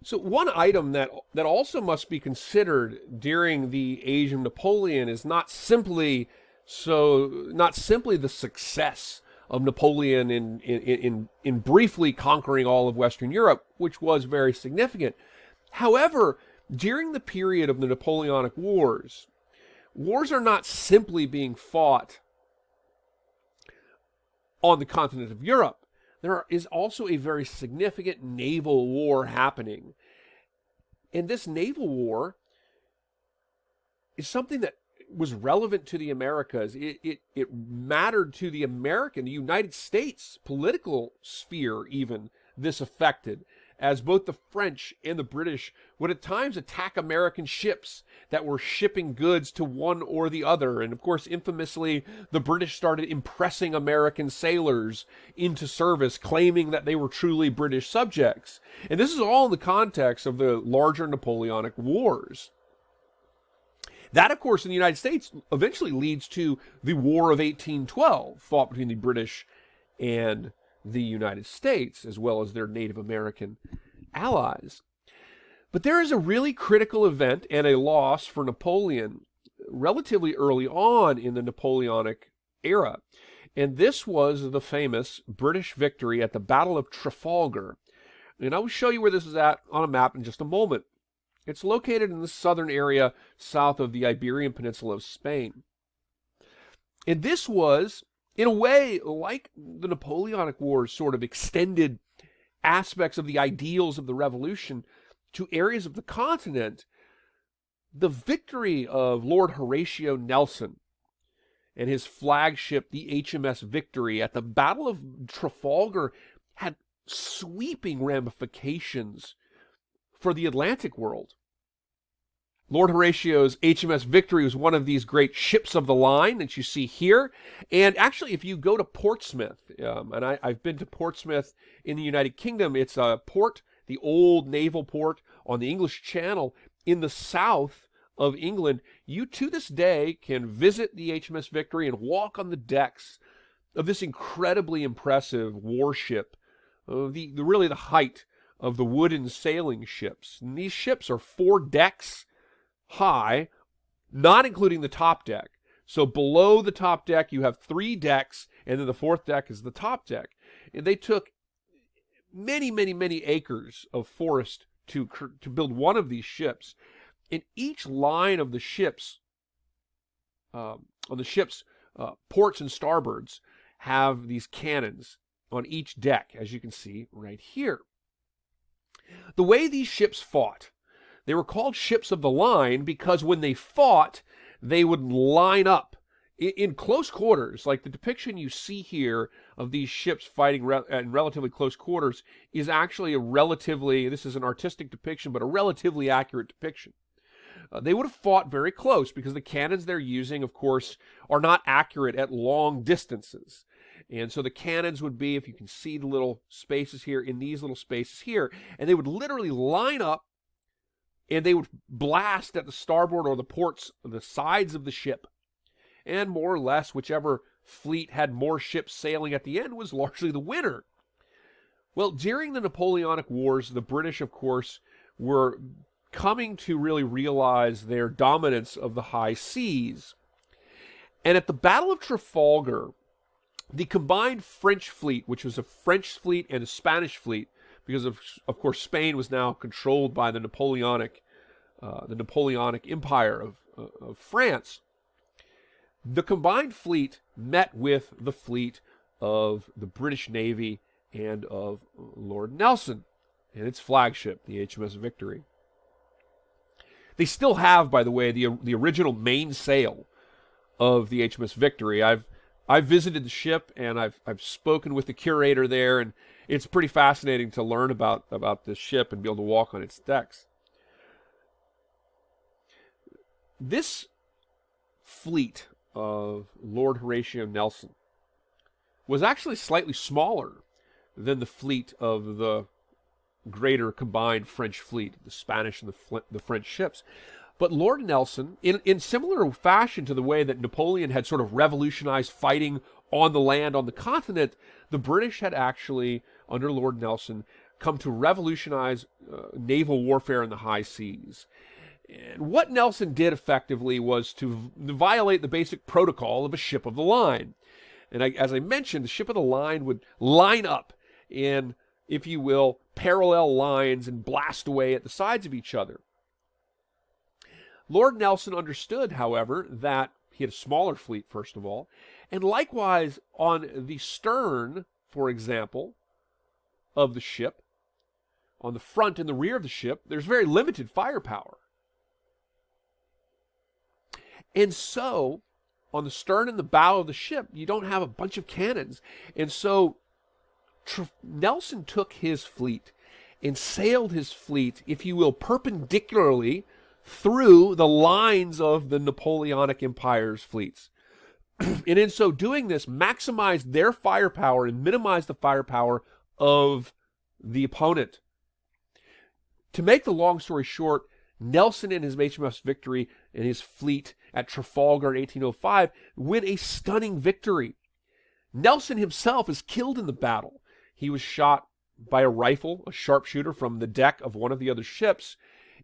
So one item that also must be considered during the age of Napoleon is not simply the success of Napoleon in briefly conquering all of Western Europe, which was very significant. However, during the period of the Napoleonic Wars, wars are not simply being fought on the continent of Europe. There is also a very significant naval war happening. And this naval war is something that was relevant to the Americas. It mattered to the United States political sphere, even this affected, as both the French and the British would at times attack American ships that were shipping goods to one or the other. And of course, infamously, the British started impressing American sailors into service, claiming that they were truly British subjects. And this is all in the context of the larger Napoleonic Wars. That, of course, in the United States eventually leads to the War of 1812, fought between the British and the United States, as well as their Native American allies. But there is a really critical event and a loss for Napoleon relatively early on in the Napoleonic era. And this was the famous British victory at the Battle of Trafalgar. And I will show you where this is at on a map in just a moment. It's located in the southern area south of the Iberian Peninsula of Spain. And this was, in a way, like the Napoleonic Wars sort of extended aspects of the ideals of the revolution to areas of the continent. The victory of Lord Horatio Nelson and his flagship, the HMS Victory, at the Battle of Trafalgar had sweeping ramifications for the Atlantic world. Lord Horatio's HMS Victory was one of these great ships of the line that you see here. And actually, if you go to Portsmouth, and I've been to Portsmouth in the United Kingdom, it's a port, the old naval port on the English Channel in the south of England. You, to this day, can visit the HMS Victory and walk on the decks of this incredibly impressive warship, really the height of the wooden sailing ships. And these ships are 4 decks high, not including the top deck. So below the top deck, you have 3 decks, and then the 4th deck is the top deck. And they took many, many, many acres of forest to build one of these ships. And each line of the ships, on the ship's ports and starboards, have these cannons on each deck, as you can see right here. The way these ships fought, they were called ships of the line because when they fought, they would line up in close quarters. Like the depiction you see here of these ships fighting in relatively close quarters is actually this is an artistic depiction, but a relatively accurate depiction. They would have fought very close because the cannons they're using, of course, are not accurate at long distances. And so the cannons would be, if you can see the little spaces here, in these little spaces here, and they would literally line up and they would blast at the starboard or the ports, the sides of the ship. And more or less, whichever fleet had more ships sailing at the end was largely the winner. Well, during the Napoleonic Wars, the British, of course, were coming to really realize their dominance of the high seas. And at the Battle of Trafalgar, the combined French fleet, which was a French fleet and a Spanish fleet, because of course Spain was now controlled by the Napoleonic Empire of France. The combined fleet met with the fleet of the British Navy and of Lord Nelson and its flagship, the HMS Victory. They still have, by the way, the original mainsail of the HMS Victory. I've visited the ship and I've spoken with the curator there, and it's pretty fascinating to learn about this ship and be able to walk on its decks. This fleet of Lord Horatio Nelson was actually slightly smaller than the fleet of the greater combined French fleet, the Spanish and the French ships. But Lord Nelson, in similar fashion to the way that Napoleon had sort of revolutionized fighting on the land on the continent, the British had actually, under Lord Nelson, come to revolutionize naval warfare in the high seas. And what Nelson did effectively was to violate the basic protocol of a ship of the line. And as I mentioned, the ship of the line would line up in, if you will, parallel lines and blast away at the sides of each other. Lord Nelson understood, however, that he had a smaller fleet, first of all, and likewise on the stern, for example, of the ship, on the front and the rear of the ship, there's very limited firepower. And so, on the stern and the bow of the ship, you don't have a bunch of cannons. And so, Nelson took his fleet and sailed his fleet, if you will, perpendicularly through the lines of the Napoleonic Empire's fleets. And in so doing this, maximized their firepower and minimized the firepower of the opponent. To make the long story short, Nelson and his HMS Victory and his fleet at Trafalgar in 1805 win a stunning victory. Nelson himself is killed in the battle. He was shot by a rifle, a sharpshooter, from the deck of one of the other ships,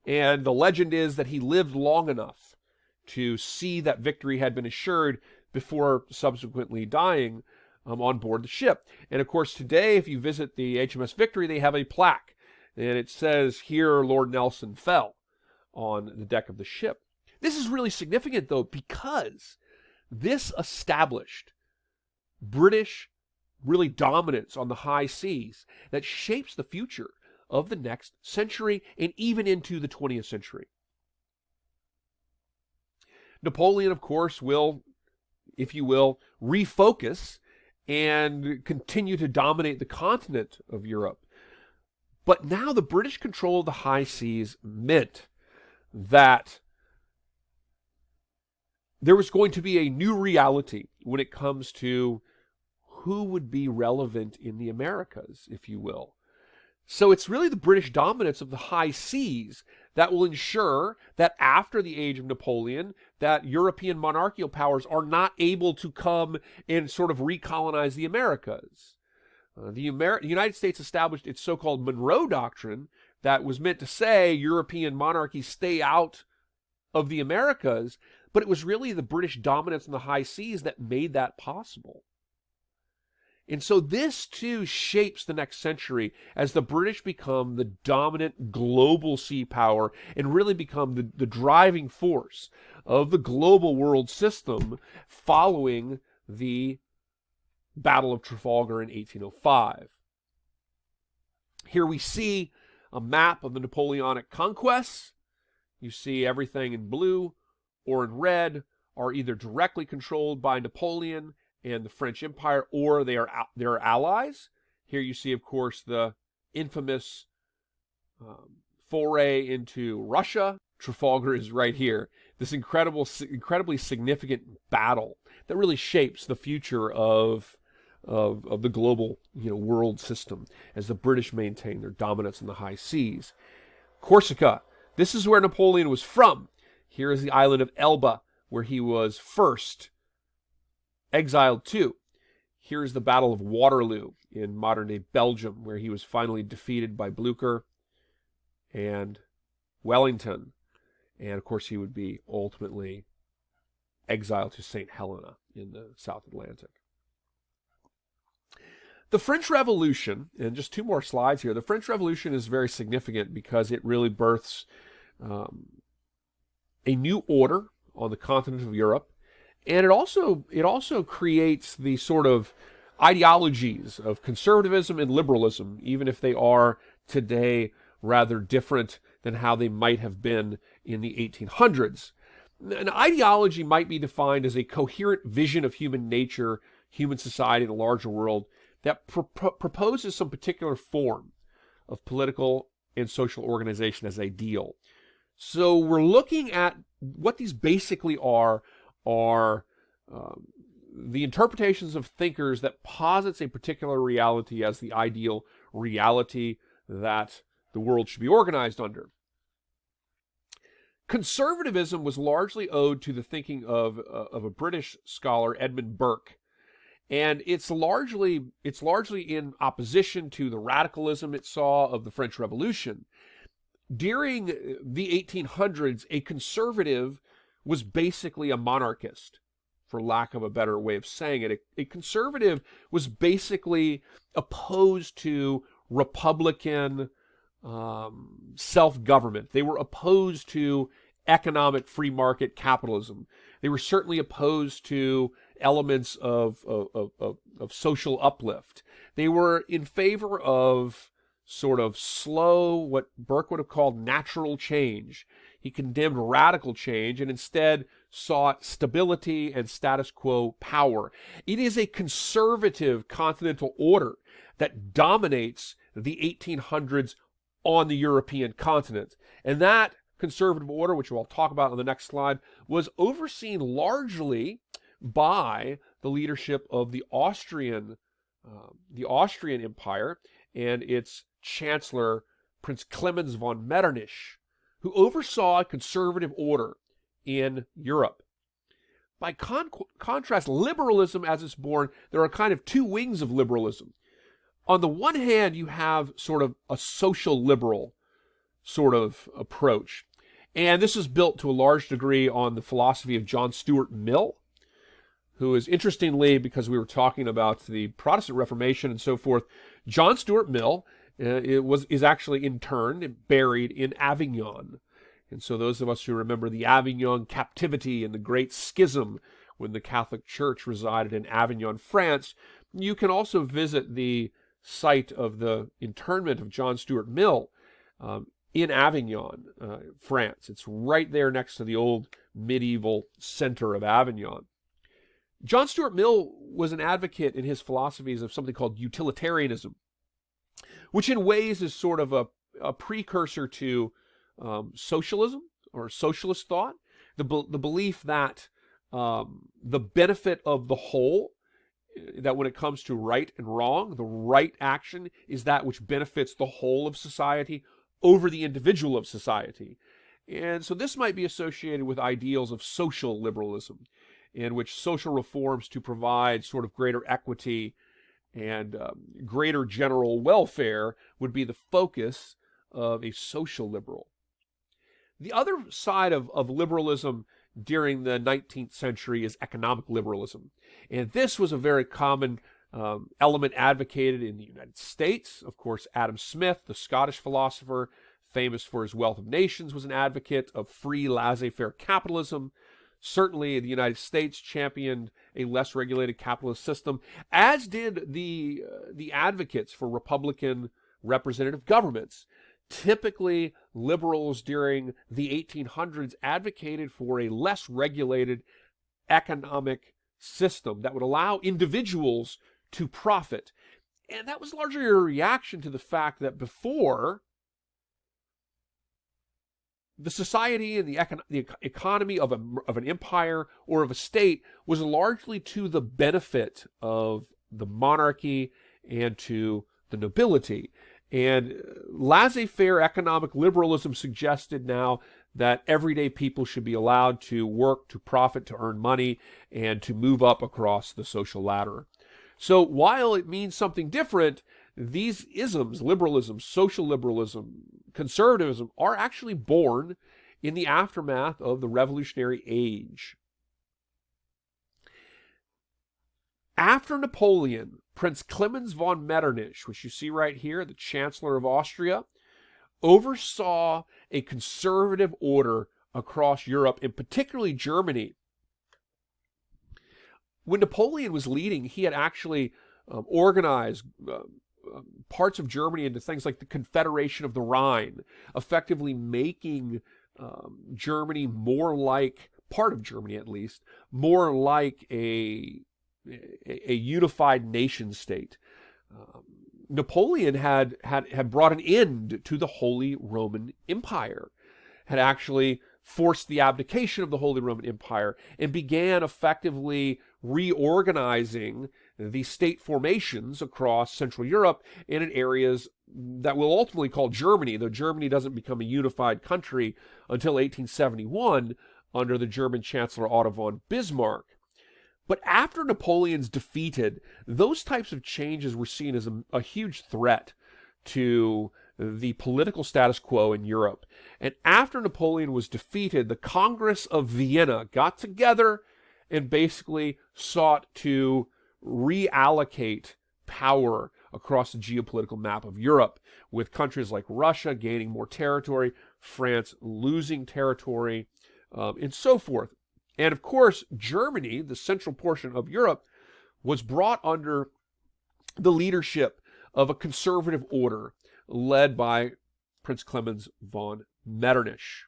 and the legend is that he lived long enough to see that victory had been assured before subsequently dying on board the ship. And of course, today, if you visit the HMS Victory, they have a plaque, and it says, "Here Lord Nelson fell," on the deck of the ship. This is really significant, though, because this established British really dominance on the high seas that shapes the future of the next century and even into the 20th century. Napoleon, of course, will, if you will, refocus and continue to dominate the continent of Europe. But now the British control of the high seas meant that there was going to be a new reality when it comes to who would be relevant in the Americas, if you will. So it's really the British dominance of the high seas that will ensure that after the age of Napoleon, that European monarchical powers are not able to come and sort of recolonize the Americas. The United States established its so-called Monroe Doctrine that was meant to say European monarchies stay out of the Americas, but it was really the British dominance in the high seas that made that possible. And so this too shapes the next century as the British become the dominant global sea power and really become the driving force of the global world system following the Battle of Trafalgar in 1805. Here we see a map of the Napoleonic conquests. You see everything in blue or in red are either directly controlled by Napoleon and the French Empire, or they are allies. Here you see, of course, the infamous foray into Russia. Trafalgar is right here. This incredibly significant battle that really shapes the future of the global world system as the British maintain their dominance in the high seas. Corsica. This is where Napoleon was from. Here is the island of Elba, where he was first exiled to. Here is the Battle of Waterloo in modern-day Belgium, where he was finally defeated by Blücher and Wellington. And, of course, he would be ultimately exiled to St. Helena in the South Atlantic. The French Revolution, and just two more slides here, the French Revolution is very significant because it really births a new order on the continent of Europe. And it also creates the sort of ideologies of conservatism and liberalism, even if they are today rather different than how they might have been in the 1800s. An ideology might be defined as a coherent vision of human nature, human society, and the larger world that proposes some particular form of political and social organization as ideal. So we're looking at what these basically are the interpretations of thinkers that posits a particular reality as the ideal reality that the world should be organized under. Conservatism was largely owed to the thinking of a British scholar, Edmund Burke, and it's largely in opposition to the radicalism it saw of the French Revolution. During the 1800s, a conservative was basically a monarchist, for lack of a better way of saying it. A conservative was basically opposed to Republican self-government. They were opposed to economic free market capitalism. They were certainly opposed to elements of social uplift. They were in favor of sort of slow, what Burke would have called natural change. He condemned radical change and instead sought stability and status quo power. It is a conservative continental order that dominates the 1800s on the European continent. And that conservative order, which we'll talk about on the next slide, was overseen largely by the leadership of the Austrian Empire and its chancellor, Prince Clemens von Metternich, who oversaw a conservative order in Europe. By contrast, liberalism, as it's born, there are kind of two wings of liberalism. On the one hand, you have sort of a social liberal sort of approach. And this is built to a large degree on the philosophy of John Stuart Mill, who is, interestingly, because we were talking about the Protestant Reformation and so forth, John Stuart Mill is actually interned and buried in Avignon. And so those of us who remember the Avignon captivity and the Great Schism when the Catholic Church resided in Avignon, France, you can also visit the site of the internment of John Stuart Mill in Avignon, France. It's right there next to the old medieval center of Avignon. John Stuart Mill was an advocate in his philosophies of something called utilitarianism, which in ways is sort of a precursor to socialism or socialist thought, the belief that the benefit of the whole, that when it comes to right and wrong, the right action is that which benefits the whole of society over the individual of society. And so this might be associated with ideals of social liberalism, in which social reforms to provide sort of greater equity and greater general welfare would be the focus of a social liberal. The other side of liberalism during the 19th century is economic liberalism. And this was a very common element advocated in the United States. Of course, Adam Smith, the Scottish philosopher, famous for his Wealth of Nations, was an advocate of free laissez-faire capitalism. Certainly, the United States championed a less regulated capitalist system, as did the advocates for Republican representative governments. Typically, liberals during the 1800s advocated for a less regulated economic system that would allow individuals to profit. And that was largely a reaction to the fact that before, the society and the economy of an empire or of a state was largely to the benefit of the monarchy and to the nobility. And laissez-faire economic liberalism suggested now that everyday people should be allowed to work, to profit, to earn money, and to move up across the social ladder. So while it means something different, these isms, liberalism, social liberalism, conservatism, are actually born in the aftermath of the Revolutionary Age. After Napoleon, Prince Clemens von Metternich, which you see right here, the Chancellor of Austria, oversaw a conservative order across Europe, and particularly Germany. When Napoleon was leading, he had actually organized parts of Germany into things like the Confederation of the Rhine, effectively making Germany more like, part of Germany at least, more like a unified nation state. Napoleon had brought an end to the Holy Roman Empire, had actually forced the abdication of the Holy Roman Empire, and began effectively reorganizing the state formations across Central Europe and in areas that we'll ultimately call Germany, though Germany doesn't become a unified country until 1871 under the German Chancellor Otto von Bismarck. But after Napoleon's defeated, those types of changes were seen as a huge threat to the political status quo in Europe. And after Napoleon was defeated, the Congress of Vienna got together and basically sought to reallocate power across the geopolitical map of Europe, with countries like Russia gaining more territory, France losing territory, and so forth. And of course, Germany, the central portion of Europe, was brought under the leadership of a conservative order led by Prince Clemens von Metternich.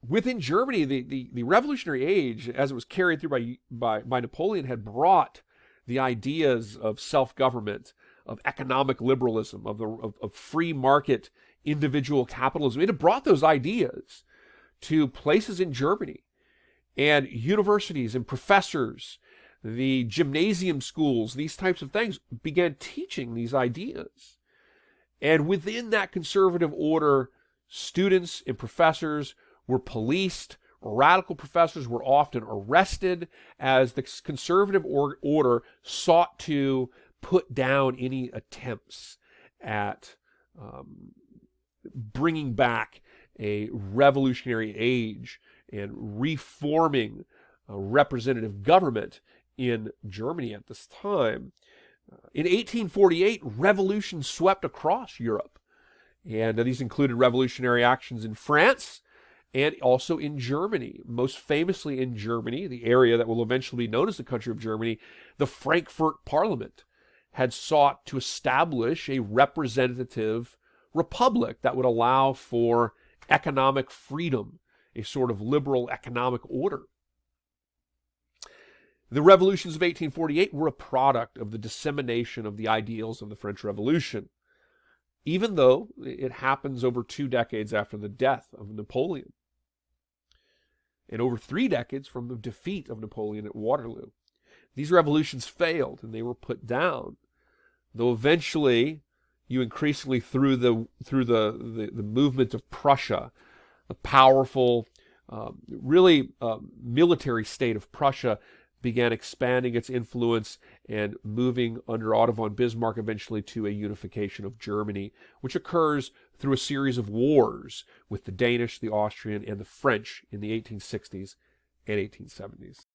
Within Germany, the Revolutionary Age, as it was carried through by Napoleon, had brought the ideas of self-government, of economic liberalism, of free market individual capitalism. It had brought those ideas to places in Germany, and universities and professors, the gymnasium schools, these types of things began teaching these ideas. And within that conservative order, students and professors were policed. Radical professors were often arrested as the conservative order sought to put down any attempts at bringing back a revolutionary age and reforming a representative government in Germany at this time. In 1848, revolution swept across Europe, and these included revolutionary actions in France and also in Germany. Most famously in Germany, the area that will eventually be known as the country of Germany, the Frankfurt Parliament had sought to establish a representative republic that would allow for economic freedom, a sort of liberal economic order. The revolutions of 1848 were a product of the dissemination of the ideals of the French Revolution, even though it happens over 2 decades after the death of Napoleon, and over 3 decades from the defeat of Napoleon at Waterloo. These revolutions failed and they were put down, though eventually you increasingly through the movement of Prussia, the powerful, military state of Prussia, began expanding its influence and moving under Otto von Bismarck eventually to a unification of Germany, which occurs through a series of wars with the Danish, the Austrian, and the French in the 1860s and 1870s.